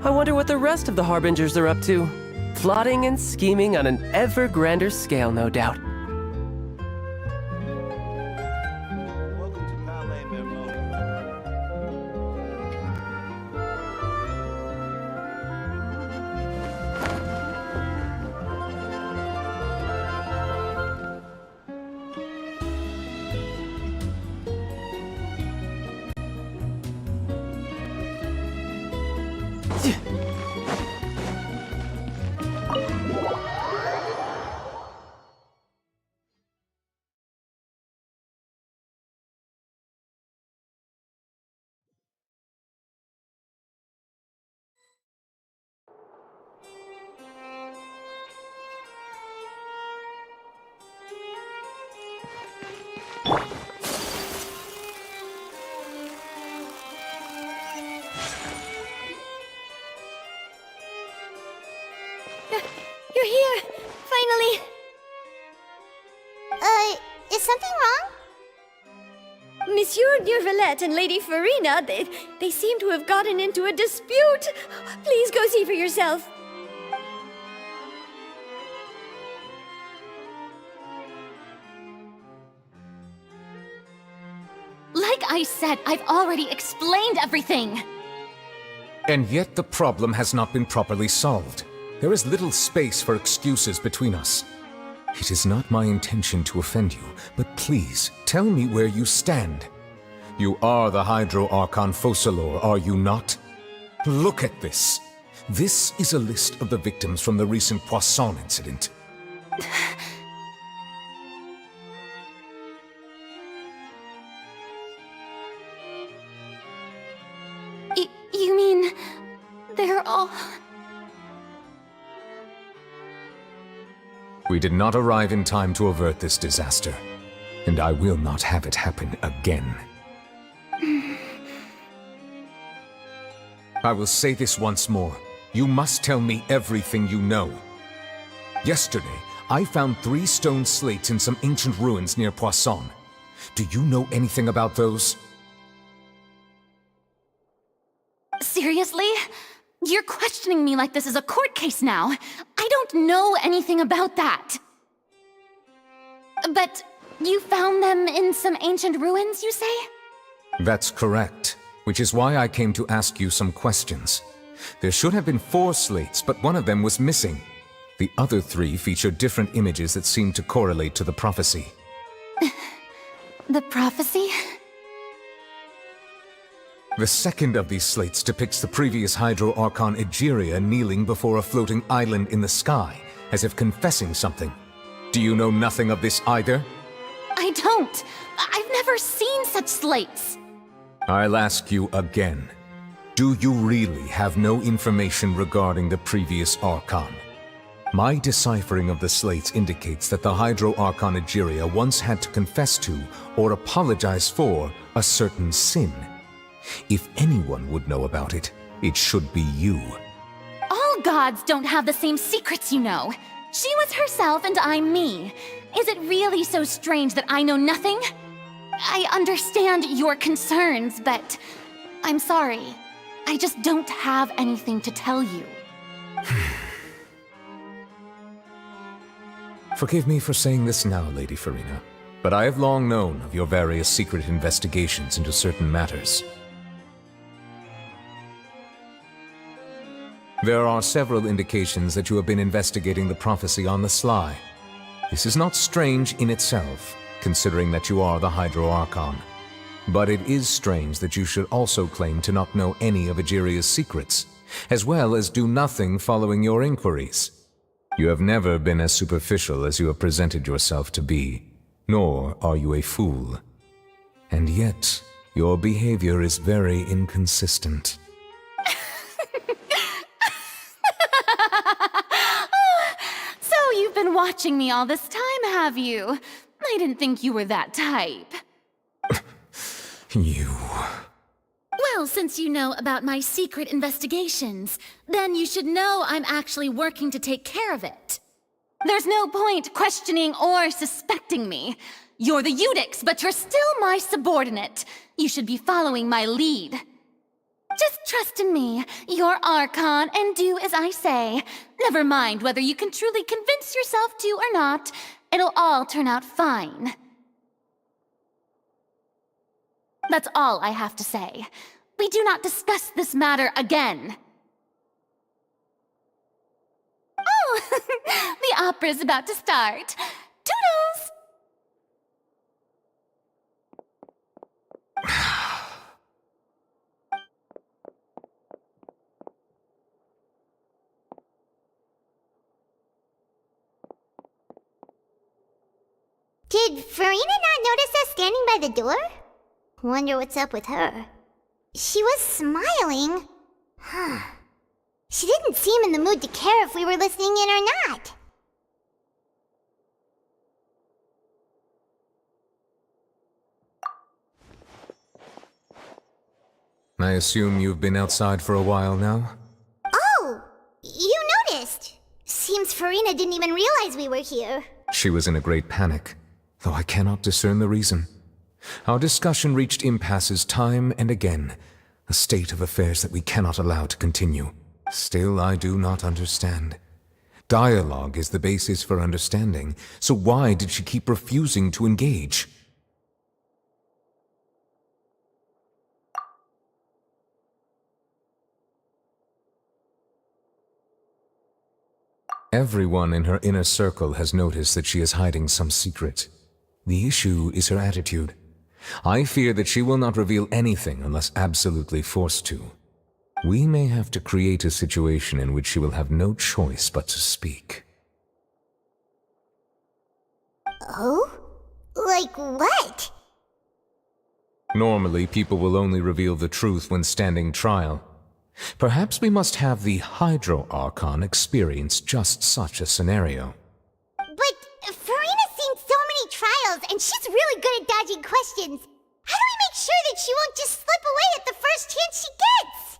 I wonder what the rest of the Harbingers are up to. Plotting and scheming on an ever grander scale, no doubt. Welcome to Palais Mermona. You're here! Finally! Is something wrong? Monsieur Neurvalette and Lady Farina, they seem to have gotten into a dispute. Please go see for yourself. Like I said, I've already explained everything! And yet the problem has not been properly solved. There is little space for excuses between us. It is not my intention to offend you, but please, tell me where you stand. You are the Hydro Archon Focalor, are you not? Look at this. This is a list of the victims from the recent Poisson incident. You mean... they're all... We did not arrive in time to avert this disaster, and I will not have it happen again. I will say this once more. You must tell me everything you know. Yesterday, I found 3 stone slates in some ancient ruins near Poisson. Do you know anything about those? Seriously? You're questioning me like this is a court case now. I don't know anything about that. But you found them in some ancient ruins, you say? That's correct, which is why I came to ask you some questions. There should have been 4 slates, but one of them was missing. The other 3 feature different images that seem to correlate to the prophecy. The prophecy? The second of these slates depicts the previous Hydro Archon Egeria kneeling before a floating island in the sky, as if confessing something. Do you know nothing of this either? I don't. I've never seen such slates. I'll ask you again. Do you really have no information regarding the previous Archon? My deciphering of the slates indicates that the Hydro Archon Egeria once had to confess to, or apologize for, a certain sin. If anyone would know about it, it should be you. All gods don't have the same secrets, you know. She was herself and I'm me. Is it really so strange that I know nothing? I understand your concerns, but I'm sorry. I just don't have anything to tell you. Forgive me for saying this now, Lady Farina, but I have long known of your various secret investigations into certain matters. There are several indications that you have been investigating the prophecy on the sly. This is not strange in itself, considering that you are the Hydro Archon. But it is strange that you should also claim to not know any of Egeria's secrets, as well as do nothing following your inquiries. You have never been as superficial as you have presented yourself to be, nor are you a fool. And yet, your behavior is very inconsistent. So you've been watching me all this time, have you? I didn't think you were that type. You... Well, since you know about my secret investigations, then you should know I'm actually working to take care of it. There's no point questioning or suspecting me. You're the Eudix, but you're still my subordinate. You should be following my lead. Just trust in me, your Archon, and do as I say. Never mind whether you can truly convince yourself to or not. It'll all turn out fine. That's all I have to say. We do not discuss this matter again. Oh, the opera's about to start. Toodles! Did Farina not notice us standing by the door? Wonder what's up with her. She was smiling. Huh. She didn't seem in the mood to care if we were listening in or not. I assume you've been outside for a while now? Oh! You noticed! Seems Farina didn't even realize we were here. She was in a great panic, though I cannot discern the reason. Our discussion reached impasses time and again, a state of affairs that we cannot allow to continue. Still, I do not understand. Dialogue is the basis for understanding, so why did she keep refusing to engage? Everyone in her inner circle has noticed that she is hiding some secret. The issue is her attitude. I fear that she will not reveal anything unless absolutely forced to. We may have to create a situation in which she will have no choice but to speak. Oh? Like what? Normally, people will only reveal the truth when standing trial. Perhaps we must have the Hydro Archon experience just such a scenario. But Farina's seen so many trials, and she's really good at dodging questions. How do we make sure that she won't just slip away at the first chance she gets?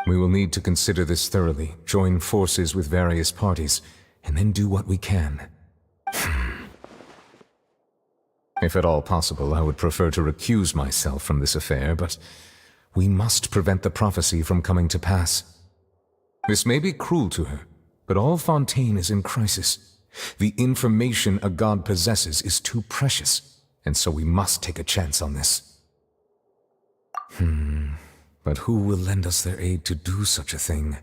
We will need to consider this thoroughly, join forces with various parties, and then do what we can. If at all possible, I would prefer to recuse myself from this affair, but we must prevent the prophecy from coming to pass. This may be cruel to her, but all Fontaine is in crisis. The information a god possesses is too precious, and so we must take a chance on this. But who will lend us their aid to do such a thing?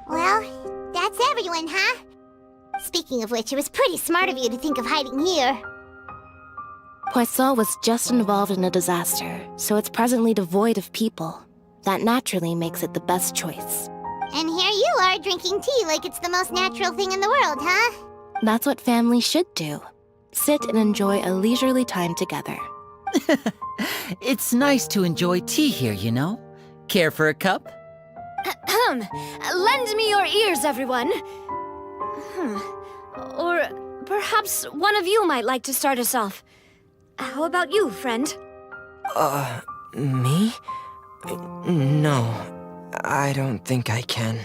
Well, that's everyone, huh? Speaking of which, it was pretty smart of you to think of hiding here. Poisson was just involved in a disaster, so it's presently devoid of people. That naturally makes it the best choice. And here you are drinking tea like it's the most natural thing in the world, huh? That's what family should do. Sit and enjoy a leisurely time together. It's nice to enjoy tea here, you know? Care for a cup? Lend me your ears, everyone. Or perhaps one of you might like to start us off. How about you, friend? Me? No, I don't think I can.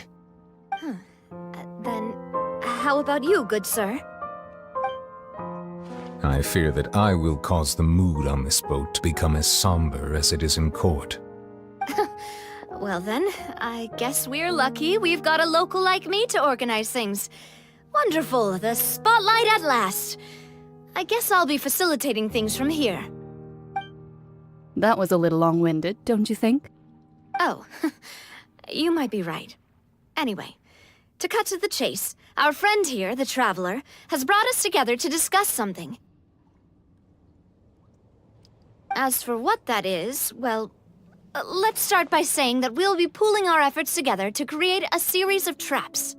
Then, how about you, good sir? I fear that I will cause the mood on this boat to become as somber as it is in court. Well then, I guess we're lucky we've got a local like me to organize things. Wonderful, the spotlight at last. I guess I'll be facilitating things from here. That was a little long-winded, don't you think? Oh, you might be right. Anyway, to cut to the chase, our friend here, the Traveler, has brought us together to discuss something. As for what that is, well, let's start by saying that we'll be pooling our efforts together to create a series of traps.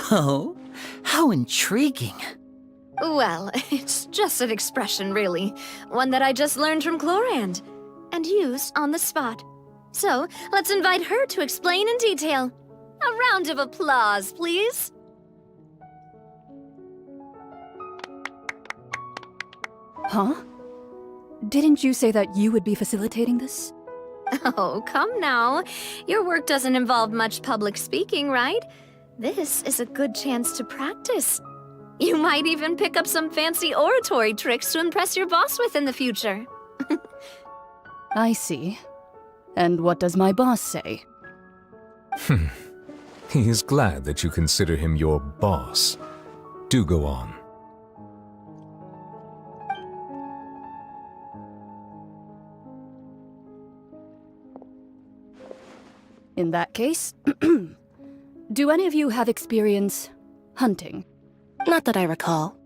Oh, how intriguing. Well, it's just an expression, really. One that I just learned from Chlorand, and used on the spot. So, let's invite her to explain in detail. A round of applause, please. Huh? Didn't you say that you would be facilitating this? Oh, come now. Your work doesn't involve much public speaking, right? This is a good chance to practice. You might even pick up some fancy oratory tricks to impress your boss with in the future. I see. And what does my boss say? He is glad that you consider him your boss. Do go on. In that case, do any of you have experience hunting? Not that I recall.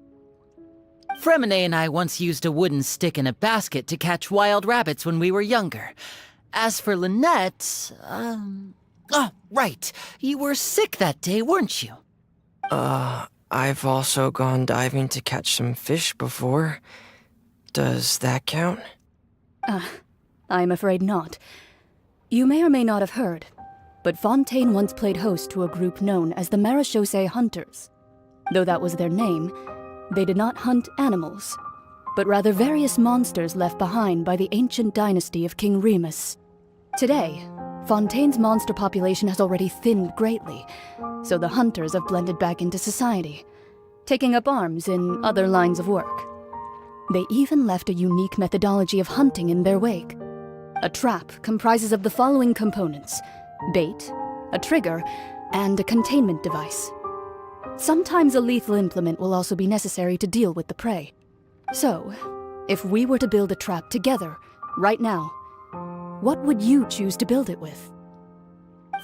Fremine and I once used a wooden stick in a basket to catch wild rabbits when we were younger. As for Lynette, oh, right. You were sick that day, weren't you? I've also gone diving to catch some fish before. Does that count? I'm afraid not. You may or may not have heard, but Fontaine once played host to a group known as the Marechaussee Hunters. Though that was their name, they did not hunt animals, but rather various monsters left behind by the ancient dynasty of King Remus. Today, Fontaine's monster population has already thinned greatly, so the hunters have blended back into society, taking up arms in other lines of work. They even left a unique methodology of hunting in their wake. A trap comprises of the following components: bait, a trigger, and a containment device. Sometimes a lethal implement will also be necessary to deal with the prey. So, if we were to build a trap together, right now, what would you choose to build it with?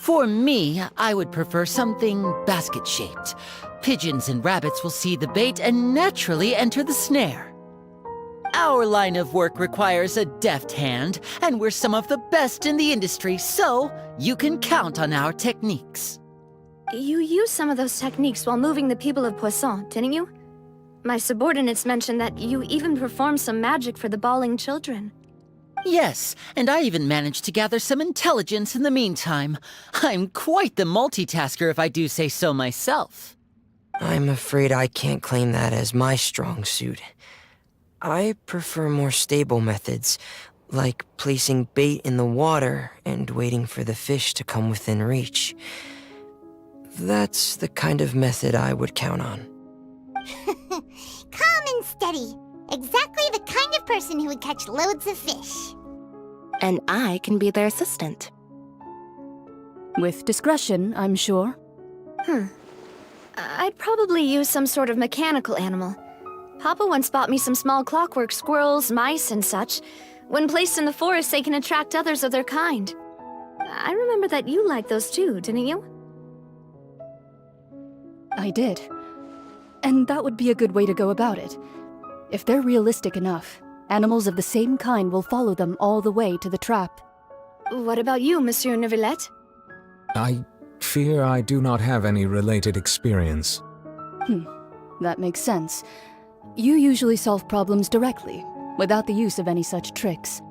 For me, I would prefer something basket-shaped. Pigeons and rabbits will see the bait and naturally enter the snare. Our line of work requires a deft hand, and we're some of the best in the industry, so you can count on our techniques. You used some of those techniques while moving the people of Poisson, didn't you? My subordinates mentioned that you even performed some magic for the bawling children. Yes, and I even managed to gather some intelligence in the meantime. I'm quite the multitasker if I do say so myself. I'm afraid I can't claim that as my strong suit. I prefer more stable methods, like placing bait in the water and waiting for the fish to come within reach. That's the kind of method I would count on. Calm and steady. Exactly the kind of person who would catch loads of fish. And I can be their assistant. With discretion, I'm sure. I'd probably use some sort of mechanical animal. Papa once bought me some small clockwork squirrels, mice, and such. When placed in the forest, they can attract others of their kind. I remember that you liked those too, didn't you? I did. And that would be a good way to go about it. If they're realistic enough, animals of the same kind will follow them all the way to the trap. What about you, Monsieur Neuvillette? I fear I do not have any related experience. That makes sense. You usually solve problems directly, without the use of any such tricks.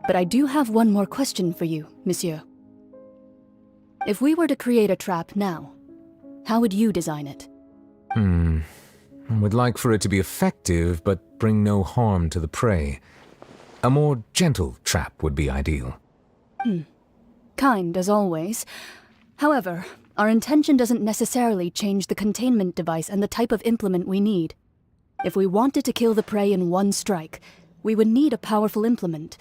But I do have one more question for you, Monsieur. If we were to create a trap now, how would you design it? I would like for it to be effective, but bring no harm to the prey. A more gentle trap would be ideal. Kind, as always. However, our intention doesn't necessarily change the containment device and the type of implement we need. If we wanted to kill the prey in one strike, we would need a powerful implement.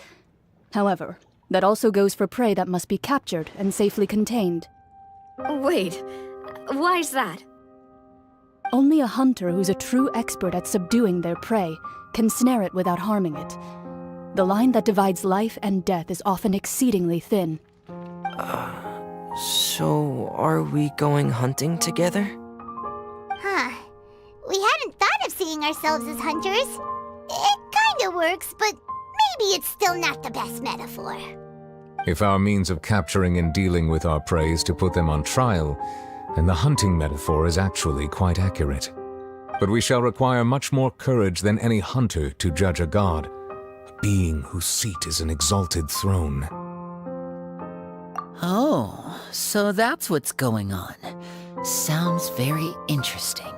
However, that also goes for prey that must be captured and safely contained. Wait, why's that? Only a hunter who's a true expert at subduing their prey can snare it without harming it. The line that divides life and death is often exceedingly thin. So are we going hunting together? We hadn't thought of seeing ourselves as hunters. It kinda works, but maybe it's still not the best metaphor. If our means of capturing and dealing with our prey is to put them on trial, then the hunting metaphor is actually quite accurate. But we shall require much more courage than any hunter to judge a god, a being whose seat is an exalted throne. Oh, so that's what's going on. Sounds very interesting.